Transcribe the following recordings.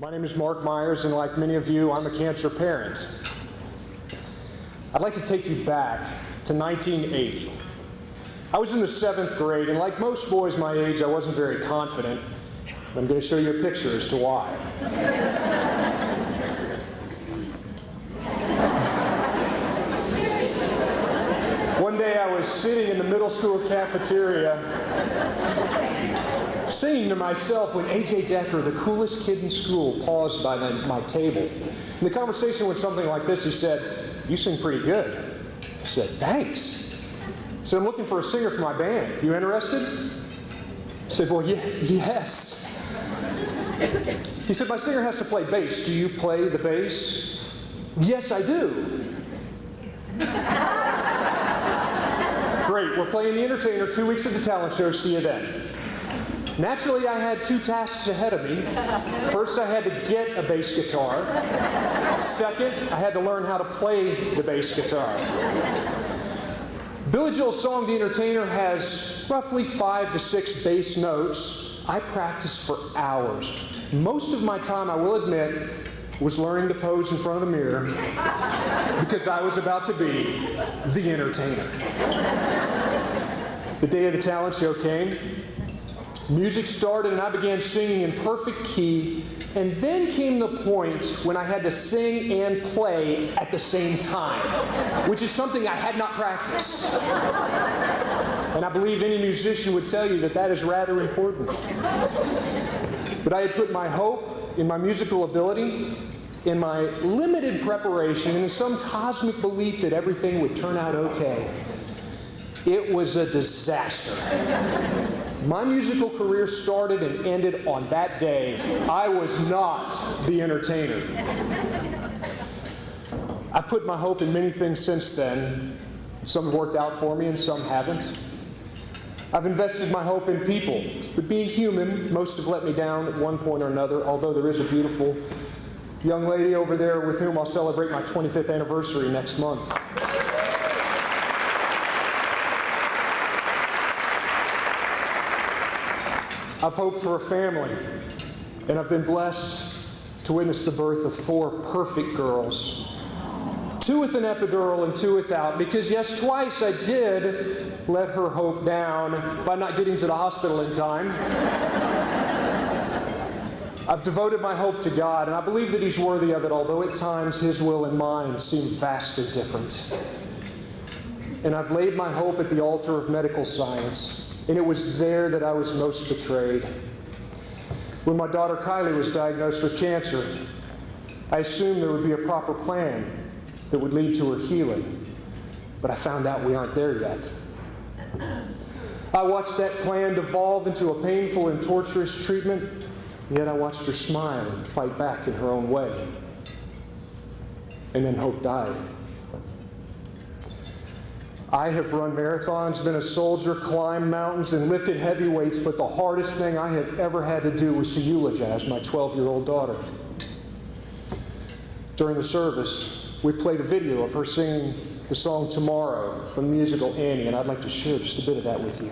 My name is Mark Myers, and like many of you, I'm a cancer parent. I'd like to take you back to 1980. I was in the 7th grade, and like most boys my age, I wasn't very confident. I'm going to show you a picture as to why. One day I was sitting in the middle school cafeteria singing to myself when A.J. Decker, the coolest kid in school, paused by my table. And the conversation went something like this. He said, "You sing pretty good." I said, "Thanks." He said, "I'm looking for a singer for my band. You interested?" I said, "Well, yes." He said, "My singer has to play bass. Do you play the bass?" "Yes, I do." "Great, we're playing The Entertainer 2 weeks at the talent show. See you then." Naturally, I had 2 tasks ahead of me. First, I had to get a bass guitar. Second, I had to learn how to play the bass guitar. Billy Joel's song, The Entertainer, has roughly 5 to 6 bass notes. I practiced for hours. Most of my time, I will admit, was learning to pose in front of the mirror because I was about to be the entertainer. The day of the talent show came. Music started and I began singing in perfect key, and then came the point when I had to sing and play at the same time, which is something I had not practiced. And I believe any musician would tell you that that is rather important. But I had put my hope in my musical ability, in my limited preparation, and in some cosmic belief that everything would turn out okay. It was a disaster. My musical career started and ended on that day. I was not the entertainer. I've put my hope in many things since then. Some have worked out for me and some haven't. I've invested my hope in people, but being human, most have let me down at one point or another, although there is a beautiful young lady over there with whom I'll celebrate my 25th anniversary next month. I've hoped for a family, and I've been blessed to witness the birth of 4 perfect girls. 2 with an epidural and 2 without, because yes, twice I did let her hope down by not getting to the hospital in time. I've devoted my hope to God, and I believe that He's worthy of it, although at times His will and mine seem vastly different. And I've laid my hope at the altar of medical science. And it was there that I was most betrayed. When my daughter Kylie was diagnosed with cancer, I assumed there would be a proper plan that would lead to her healing. But I found out we aren't there yet. I watched that plan devolve into a painful and torturous treatment, and yet I watched her smile and fight back in her own way. And then hope died. I have run marathons, been a soldier, climbed mountains, and lifted heavy weights, but the hardest thing I have ever had to do was to eulogize my 12-year-old daughter. During the service, we played a video of her singing the song Tomorrow from the musical Annie, and I'd like to share just a bit of that with you.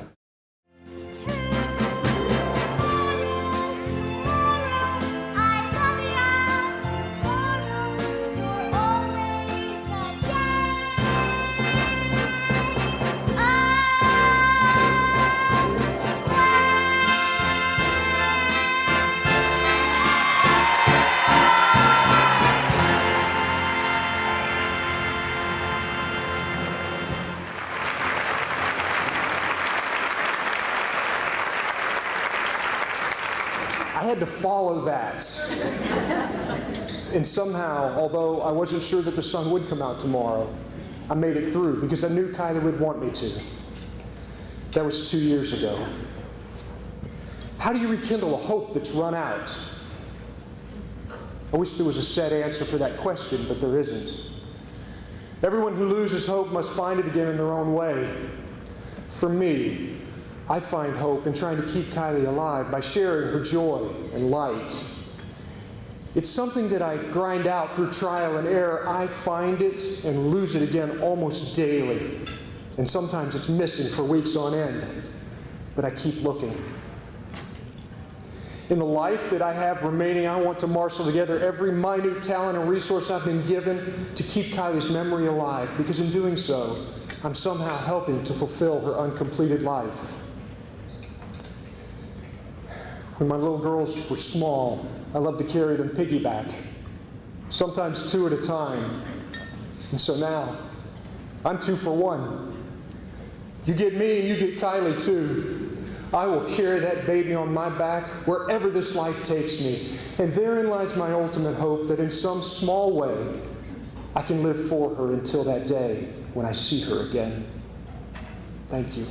I had to follow that. And somehow, although I wasn't sure that the sun would come out tomorrow, I made it through because I knew Kylie would want me to. That was 2 years ago. How do you rekindle a hope that's run out? I wish there was a set answer for that question, but there isn't. Everyone who loses hope must find it again in their own way. For me, I find hope in trying to keep Kylie alive by sharing her joy and light. It's something that I grind out through trial and error. I find it and lose it again almost daily. And sometimes it's missing for weeks on end. But I keep looking. In the life that I have remaining, I want to marshal together every minute talent and resource I've been given to keep Kylie's memory alive, because in doing so, I'm somehow helping to fulfill her uncompleted life. When my little girls were small, I loved to carry them piggyback, sometimes 2 at a time. And so now, I'm 2 for 1. You get me and you get Kylie too. I will carry that baby on my back wherever this life takes me. And therein lies my ultimate hope, that in some small way, I can live for her until that day when I see her again. Thank you.